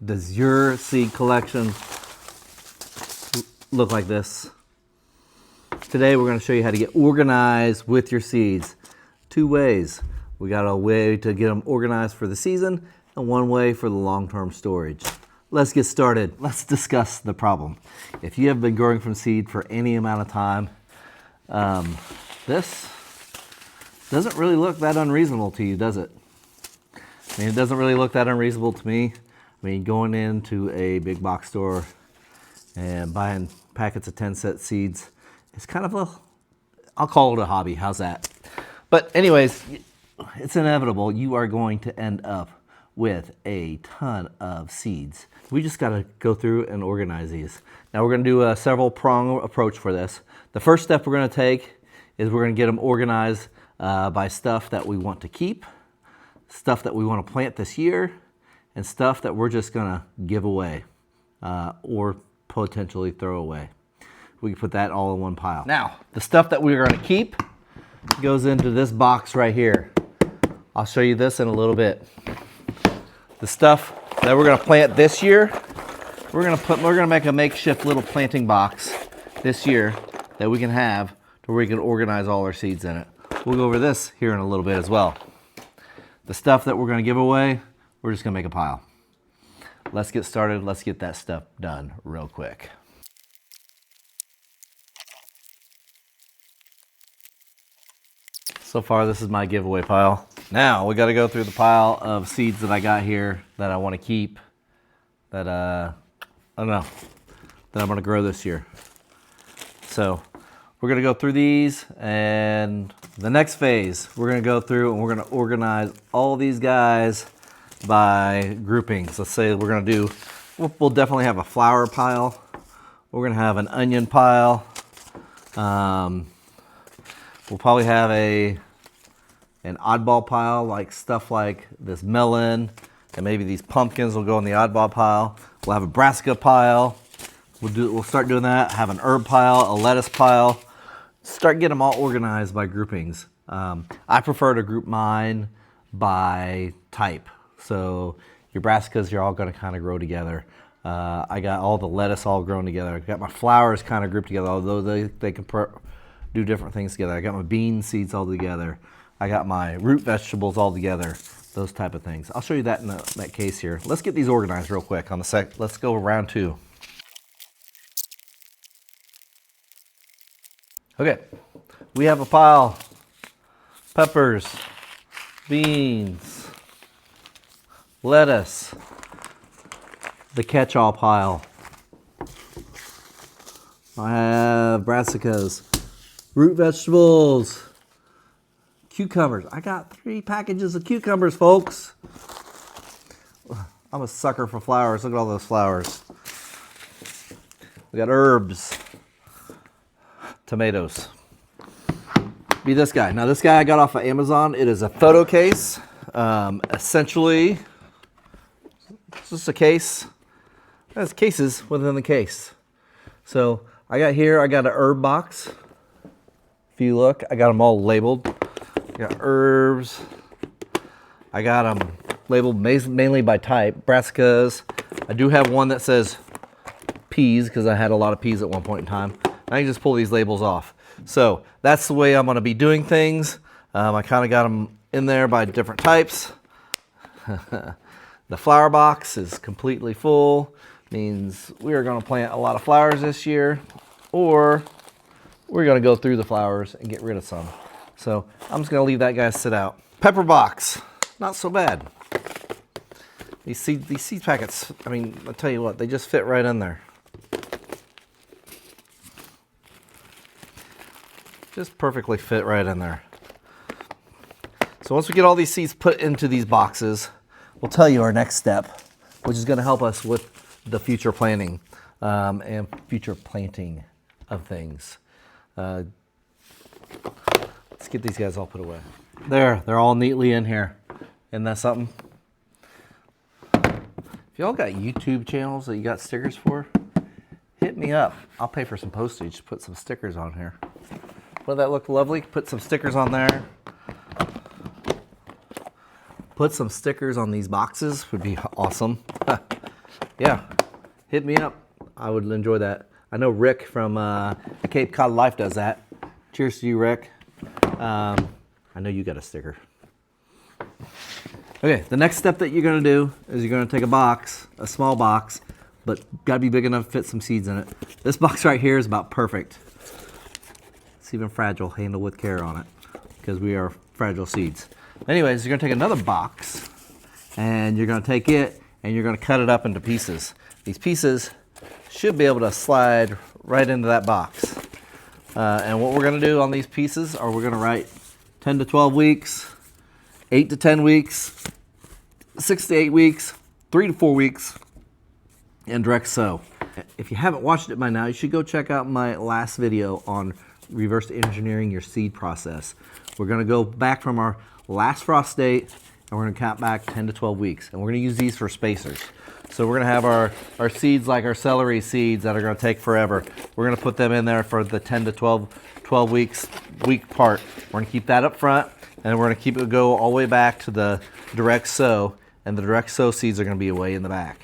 Does your seed collection look like this? Today we're going to show you how to get organized with your seeds. Two ways. We got a way to get them organized for the season and one way for the long-term storage. Let's get started. Let's discuss the problem. If you have been growing from seed for any amount of time, this doesn't really look that unreasonable to you, does it? I mean, it doesn't really look that unreasonable to me. I mean, going into a big box store and buying packets of 10-set seeds, it's kind of I'll call it a hobby. How's that? But anyways, it's inevitable. You are going to end up with a ton of seeds. We just got to go through and organize these. Now we're going to do a several prong approach for this. The first step we're going to take is we're going to get them organized by stuff that we want to keep, stuff that we want to plant this year, and stuff that we're just going to give away or potentially throw away. We can put that all in one pile. Now, the stuff that we're going to keep goes into this box right here. I'll show you this in a little bit. The stuff that we're going to plant this year, we're going to make a makeshift little planting box this year that we can have to where we can organize all our seeds in it. We'll go over this here in a little bit as well. The stuff that we're going to give away, we're just going to make a pile. Let's get started. Let's get that stuff done real quick. So far, this is my giveaway pile. Now, we got to go through the pile of seeds that I got here that I want to keep, that, I don't know, that I'm going to grow this year. So, we're going to go through these, and the next phase, we're going to go through and we're going to organize all these guys by groupings. Let's say we're going to do, we'll definitely have a flower pile. We're going to have an onion pile. We'll probably have an oddball pile, like stuff like this melon, and maybe these pumpkins will go in the oddball pile. We'll have a brassica pile. We'll start doing that. Have an herb pile, a lettuce pile. Start getting them all organized by groupings. I prefer to group mine by type. So your brassicas, you're all going to kind of grow together. I got all the lettuce all grown together. I got my flowers kind of grouped together, although they can do different things together. I got my bean seeds all together. I got my root vegetables all together. Those type of things. I'll show you that in that case here. Let's get these organized real quick on the let's go round two. Okay, we have a pile. Peppers, beans, lettuce, the catch-all pile. I have brassicas, root vegetables, cucumbers. I got 3 packages of cucumbers, folks. I'm a sucker for flowers. Look at all those flowers. We got herbs, tomatoes. Be this guy. Now this guy I got off of Amazon. It is a photo case. Essentially, it's just a case. It has cases within the case. So I got an herb box. If you look, I got them all labeled. I got herbs. I got them labeled mainly by type. Brassicas. I do have one that says peas because I had a lot of peas at one point in time. I can just pull these labels off. So that's the way I'm going to be doing things. I kind of got them in there by different types. The flower box is completely full. Means we are going to plant a lot of flowers this year, or we're going to go through the flowers and get rid of some. So I'm just going to leave that guy sit out. Pepper box, not so bad. These seed packets, I mean, I'll tell you what, they just fit right in there. Just perfectly fit right in there. So once we get all these seeds put into these boxes, we'll tell you our next step, which is going to help us with the future planning and future planting of things. Let's get these guys all put away. There, they're all neatly in here. Isn't that something? If y'all got YouTube channels that you got stickers for, hit me up. I'll pay for some postage to put some stickers on here. Wouldn't that look lovely? Put some stickers on there. Put some stickers on these boxes would be awesome. yeah, hit me up. I would enjoy that. I know Rick from Cape Cod Life does that. Cheers to you, Rick. I know you got a sticker. Okay, the next step that you're gonna do is you're gonna take a box, a small box, but gotta be big enough to fit some seeds in it. This box right here is about perfect. It's even fragile, handle with care on it, because we are fragile seeds. Anyways, you're gonna take another box, and you're gonna take it, and you're gonna cut it up into pieces. These pieces should be able to slide right into that box. And what we're gonna do on these pieces are we're gonna write 10 to 12 weeks, 8 to 10 weeks, 6 to 8 weeks, 3 to 4 weeks, and direct sow. If you haven't watched it by now, you should go check out my last video on reverse engineering your seed process. We're gonna go back from our last frost date, and we're gonna count back 10 to 12 weeks. And we're gonna use these for spacers. So we're gonna have our seeds like our celery seeds that are gonna take forever. We're gonna put them in there for the 10 to 12 week part. We're gonna keep that up front, and we're gonna keep it go all the way back to the direct sow, and the direct sow seeds are gonna be away in the back.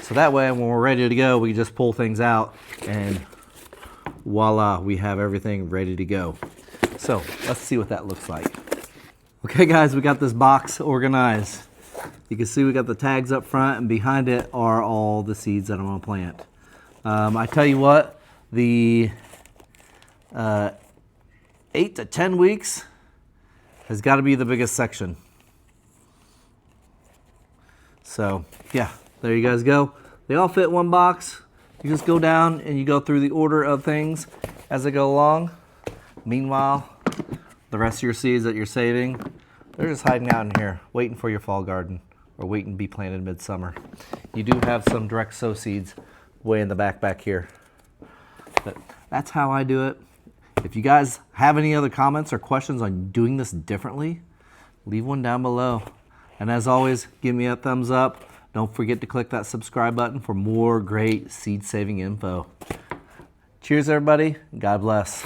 So that way, when we're ready to go, we can just pull things out, and voila, we have everything ready to go. So let's see what that looks like. Okay guys, we got this box organized. You can see we got the tags up front, and behind it are all the seeds that I'm gonna plant. I tell you what, the 8 to 10 weeks has got to be the biggest section. So yeah, there you guys go. They all fit in one box. You just go down and you go through the order of things as they go along. Meanwhile, the rest of your seeds that you're saving, they're just hiding out in here, waiting for your fall garden, or waiting to be planted midsummer. You do have some direct sow seeds way in the back here. But that's how I do it. If you guys have any other comments or questions on doing this differently, leave one down below. And as always, give me a thumbs up. Don't forget to click that subscribe button for more great seed saving info. Cheers everybody, God bless.